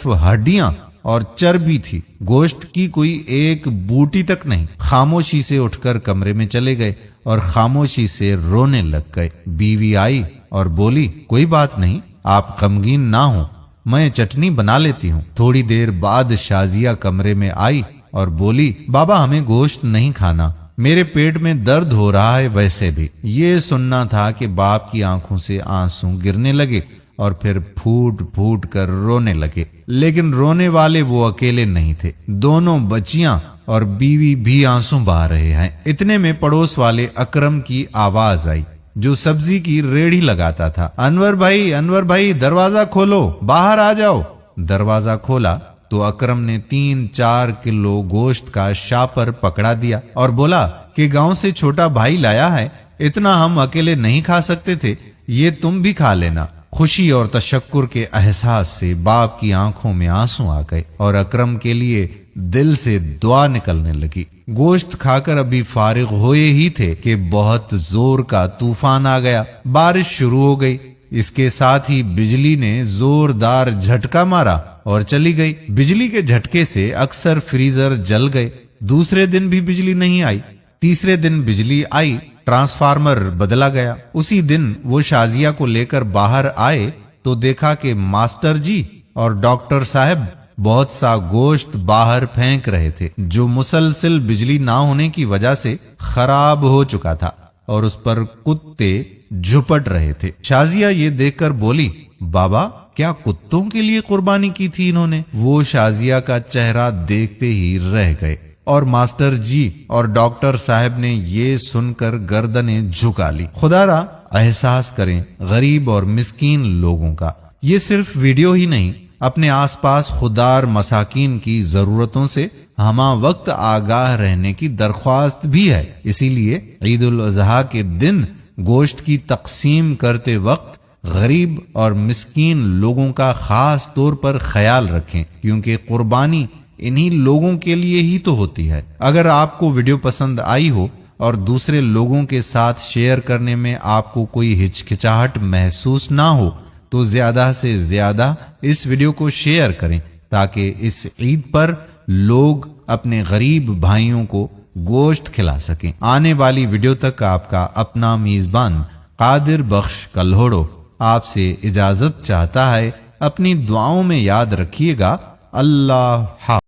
صرف ہڈیاں اور چربی تھی، گوشت کی کوئی ایک بوٹی تک نہیں۔ خاموشی سے اٹھ کر کمرے میں چلے گئے اور خاموشی سے رونے لگ گئے۔ بیوی آئی اور بولی، کوئی بات نہیں، آپ غمگین نہ ہوں، میں چٹنی بنا لیتی ہوں۔ تھوڑی دیر بعد شازیہ کمرے میں آئی اور بولی، بابا ہمیں گوشت نہیں کھانا، میرے پیٹ میں درد ہو رہا ہے۔ ویسے بھی یہ سننا تھا کہ باپ کی آنکھوں سے آنسو گرنے لگے اور پھر پھوٹ پھوٹ کر رونے لگے، لیکن رونے والے وہ اکیلے نہیں تھے، دونوں بچیاں اور بیوی بھی آنسو بہا رہے ہیں۔ اتنے میں پڑوس والے اکرم کی آواز آئی جو سبزی کی ریڑھی لگاتا تھا، انور بھائی دروازہ کھولو، باہر آ جاؤ۔ دروازہ کھولا تو اکرم نے 3-4 کلو گوشت کا شاپر پکڑا دیا اور بولا کہ گاؤں سے چھوٹا بھائی لایا ہے، اتنا ہم اکیلے نہیں کھا سکتے تھے، یہ تم بھی کھا لینا۔ خوشی اور تشکر کے احساس سے باپ کی آنکھوں میں آنسو آ گئے اور اکرم کے لیے دل سے دعا نکلنے لگی۔ گوشت کھا کر ابھی فارغ ہوئے ہی تھے کہ بہت زور کا طوفان آ گیا، بارش شروع ہو گئی، اس کے ساتھ ہی بجلی نے زوردار جھٹکا مارا اور چلی گئی۔ بجلی کے جھٹکے سے اکثر فریزر جل گئے۔ دوسرے دن بھی بجلی نہیں آئی، تیسرے دن بجلی آئی، ٹرانسفارمر بدلا گیا۔ اسی دن وہ شازیہ کو لے کر باہر آئے تو دیکھا کہ ماسٹر جی اور ڈاکٹر صاحب بہت سا گوشت باہر پھینک رہے تھے جو مسلسل بجلی نہ ہونے کی وجہ سے خراب ہو چکا تھا اور اس پر کتے جھپٹ رہے تھے۔ شازیہ یہ دیکھ کر بولی، بابا کیا کتوں کے لیے قربانی کی تھی انہوں نے؟ وہ شازیہ کا چہرہ دیکھتے ہی رہ گئے اور ماسٹر جی اور ڈاکٹر صاحب نے یہ سن کر گردنیں جھکا لی۔ خدا را احساس کریں غریب اور مسکین لوگوں کا۔ یہ صرف ویڈیو ہی نہیں، اپنے آس پاس خوددار مساکین کی ضرورتوں سے ہمہ وقت آگاہ رہنے کی درخواست بھی ہے۔ اسی لیے عید الاضحیٰ کے دن گوشت کی تقسیم کرتے وقت غریب اور مسکین لوگوں کا خاص طور پر خیال رکھیں، کیونکہ قربانی انہی لوگوں کے لیے ہی تو ہوتی ہے۔ اگر آپ کو ویڈیو پسند آئی ہو اور دوسرے لوگوں کے ساتھ شیئر کرنے میں آپ کو کوئی ہچکچاہٹ محسوس نہ ہو تو زیادہ سے زیادہ اس ویڈیو کو شیئر کریں تاکہ اس عید پر لوگ اپنے غریب بھائیوں کو گوشت کھلا سکیں۔ آنے والی ویڈیو تک آپ کا اپنا میزبان قادر بخش کلہوڑو آپ سے اجازت چاہتا ہے۔ اپنی دعاؤں میں یاد رکھیے گا۔ اللہ حافظ۔